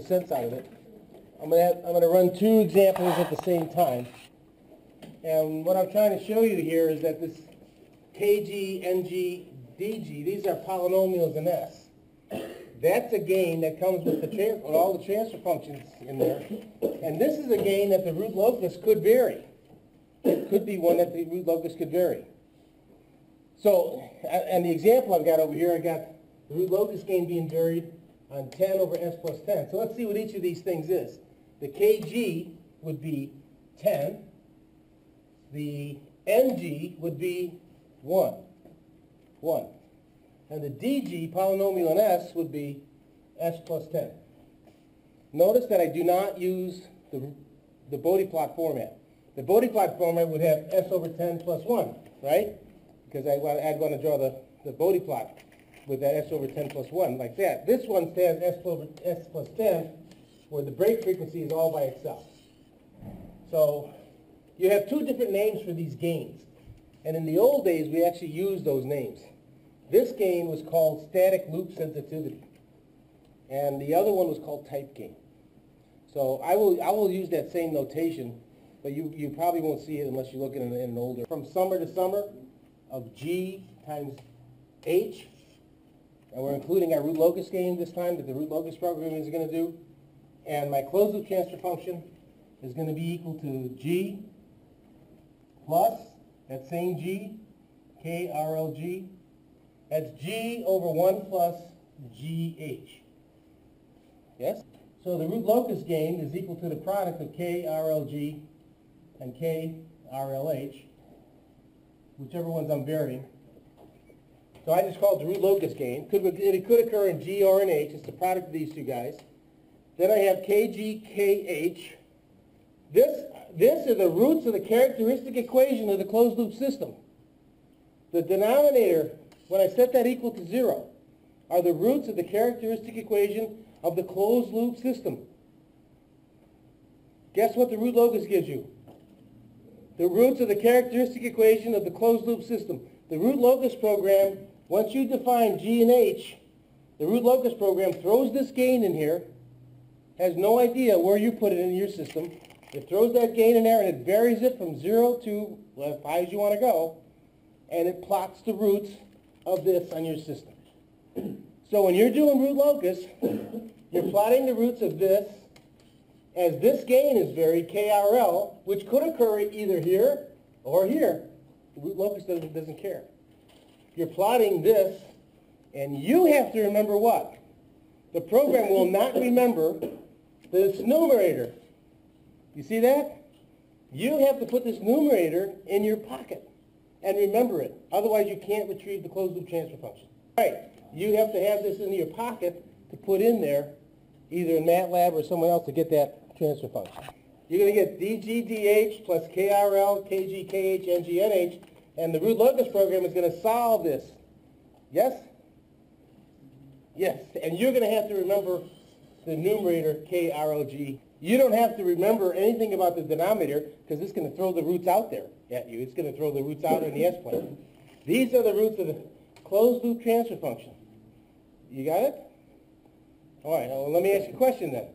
sense out of it. I'm gonna run two examples at the same time. And what I'm trying to show you here is that this kg, ng, dg, these are polynomials in S. That's a gain that comes with all the transfer functions in there. And this is a gain that the root locus could vary. It could be one that the root locus could vary. So, and the example I've got over here, I got the root locus gain being varied on 10 over s plus 10. So let's see what each of these things is. The kg would be 10. The ng would be 1. And the dg, polynomial in S, would be s plus 10. Notice that I do not use the Bodie plot format. The Bodie plot format would have s over 10 plus 1, right? Because I'd want to draw the Bodie plot with that s over 10 plus 1, like that. This one stands s plus 10, where the break frequency is all by itself. So you have two different names for these gains. And in the old days, we actually used those names. This gain was called static loop sensitivity. And the other one was called type gain. So I will use that same notation, but you probably won't see it unless you look at it in an older. From summer to summer of G times H, and we're including our root locus gain this time that the root locus program is going to do. And my closed loop transfer function is going to be equal to G plus that same G, K R L G. That's G over 1 plus GH. Yes? So the root locus gain is equal to the product of K R L G and K R L H, whichever ones I'm varying. So I just call it the root locus gain. It could occur in G or in H. It's the product of these two guys. Then I have KG, KH. This are the roots of the characteristic equation of the closed loop system. The denominator, when I set that equal to 0, are the roots of the characteristic equation of the closed loop system. Guess what the root locus gives you? The roots of the characteristic equation of the closed loop system. The root locus program, once you define G and H, the root locus program throws this gain in here, has no idea where you put it in your system. It throws that gain in there and it varies it from 0 to as high as you want to go, and it plots the roots of this on your system. So when you're doing root locus, you're plotting the roots of this as this gain is varied, KRL, which could occur either here or here. The root locus doesn't care. You're plotting this, and you have to remember what? The program will not remember this numerator. You see that? You have to put this numerator in your pocket and remember it. Otherwise, you can't retrieve the closed loop transfer function. All right. You have to have this in your pocket to put in there, either in MATLAB or someone else to get that transfer function. You're going to get DGDH plus KRL, KG, KH, NG, NH, and the root locus program is going to solve this. Yes? Yes. And you're going to have to remember the numerator, KRLG. You don't have to remember anything about the denominator because it's going to throw the roots out there at you. It's going to throw the roots out in the S-plane. These are the roots of the closed loop transfer function. You got it? All right, well, let me ask you a question then.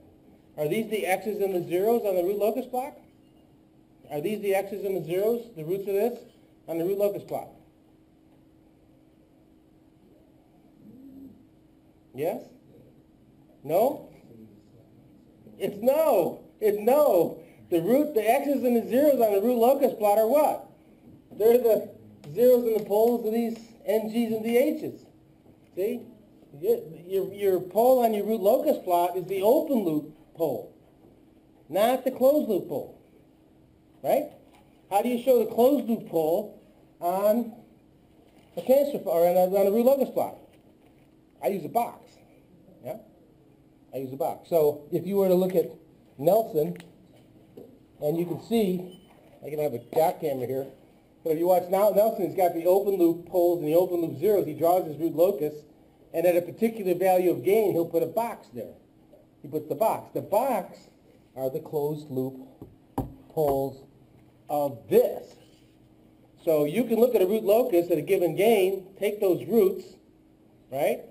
Are these the x's and the zeros on the root locus plot? Are these the x's and the zeros, the roots of this, on the root locus plot? Yes? No? It's no. It's no. The x's and the zeros on the root locus plot are what? They're the zeros and the poles of these NGs and DHs. See? Your pole on your root locus plot is the open loop pole, not the closed loop pole. Right? How do you show the closed loop pole on a transfer or on a root locus plot? I use a box. Yeah? I use a box. So if you were to look at Nelson, and you can see, I can have a dot camera here, but if you watch now, Nelson, he's got the open loop poles and the open loop zeros. He draws his root locus, and at a particular value of gain, he'll put a box there. He puts the box. The box are the closed loop poles of this. So you can look at a root locus at a given gain, take those roots, right,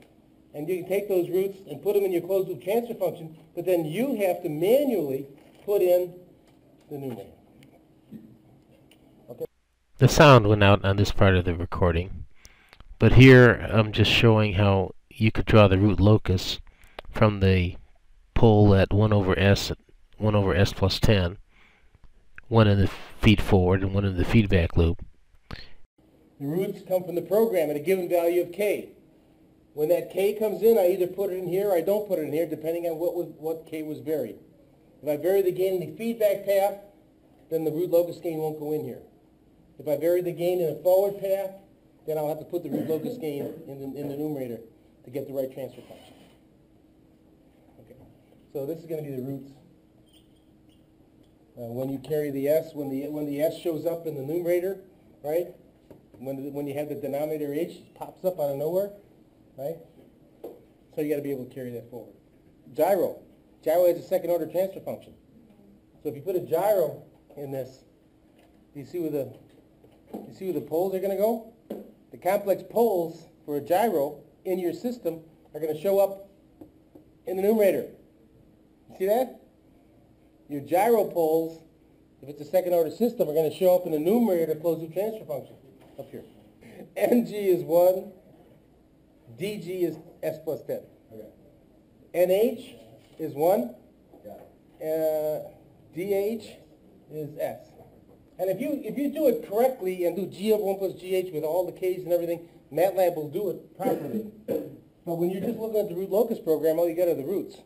and you can take those roots and put them in your closed loop transfer function, but then you have to manually put in the numerator. Okay. The sound went out on this part of the recording, but here I'm just showing how you could draw the root locus from the pole at 1 over s plus 10, one in the feed forward and one in the feedback loop. The roots come from the program at a given value of k. When that k comes in, I either put it in here or I don't put it in here, depending on what k was varied. If I vary the gain in the feedback path, then the root locus gain won't go in here. If I vary the gain in a forward path, then I'll have to put the root locus gain in the numerator to get the right transfer function. Okay. So this is going to be the roots. When you carry the s, when the s shows up in the numerator, right? When you have the denominator h, it pops up out of nowhere, right? So you got to be able to carry that forward. Gyro. Gyro has a second order transfer function. So if you put a gyro in this, do you see where the poles are going to go? The complex poles for a gyro in your system are going to show up in the numerator. See that? Your gyro poles, if it's a second order system, are going to show up in the numerator closed loop transfer function up here. Mg is 1, dg is s plus 10. Okay. nh is 1, dh is s. And if you do it correctly and do g of 1 plus gh with all the k's and everything, MATLAB will do it properly. But when you're just looking at the root locus program, all you got are the roots.